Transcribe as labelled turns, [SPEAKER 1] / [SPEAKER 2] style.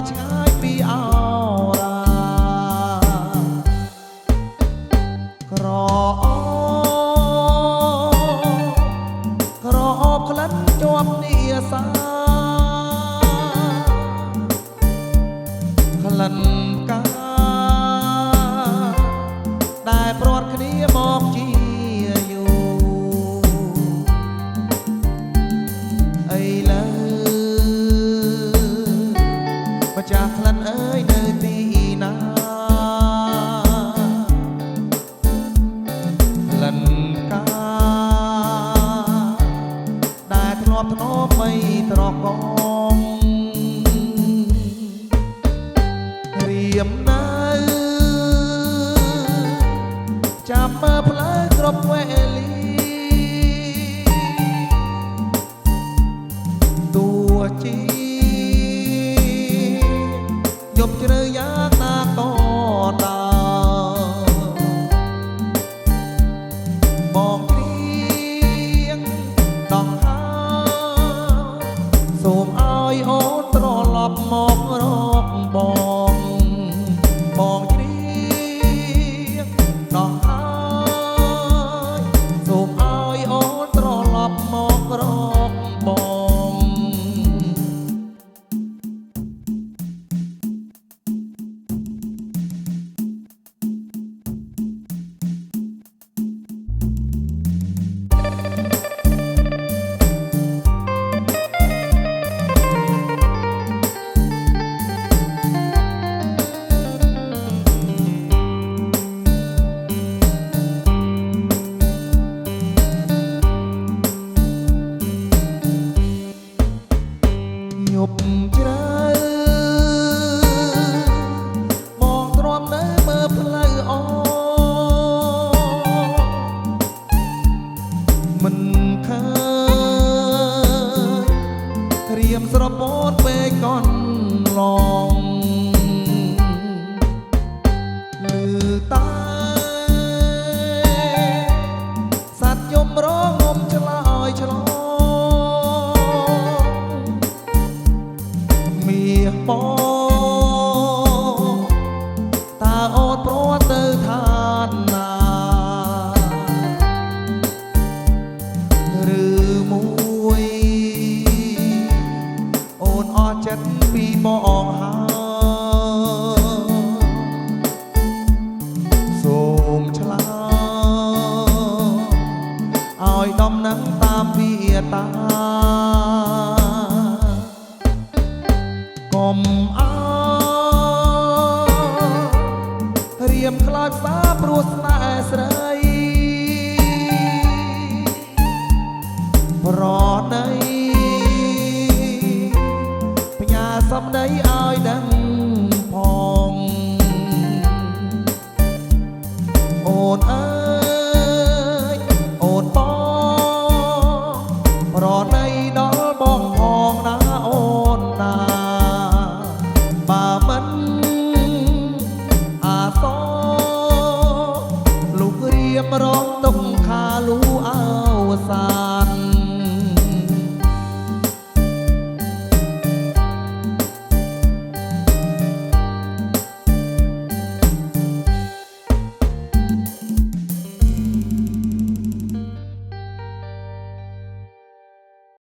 [SPEAKER 1] ឆ្ងាយពីអរាក្រអូបក្លិនជាប់នីសាក្លិនកាដែលព្រាត់គ្នាមកជាយូអីលើម្ចាស់ក្លិនអើយនៅទីណាក្លិនកាដែលធ្លាប់ធ្នមមិនត្រកងរៀមនៅចាំមើលផ្លូវគ្រប់វេលាទោះជាយប់ជ្រៅយ៉ាងណាក៏ដោយបងព្រៀងដងហើសូមឲ្យអូនត្រឡប់មករកបងជ្រៀងដងហើសូមឲ្យអូនត្រឡប់មករកបងយប់ជ្រៅបងទ្រាំនៅមើលផ្លូវអូមិនឃើញរៀមស្រពោនពេកកនឡងលឺតែសត្វយំរងំឆ្លើយឆ្លងបងតើអូនព្រាត់ទៅឋានណាឬមួយអូនអស់ចិត្តពីបងហើយសូមឆ្លើយឲ្យដំណឹងតាមវាតាកុំអើរៀមខ្លោចសាព្រោះស្នេហ៍ស្រីប្រណីផ្ញើសម្ដីឲ្យដឹងផងអូនអើយអូនបងប្រណីដល់បងផងណាអូនណាបើមិនអាសរលោករៀបរង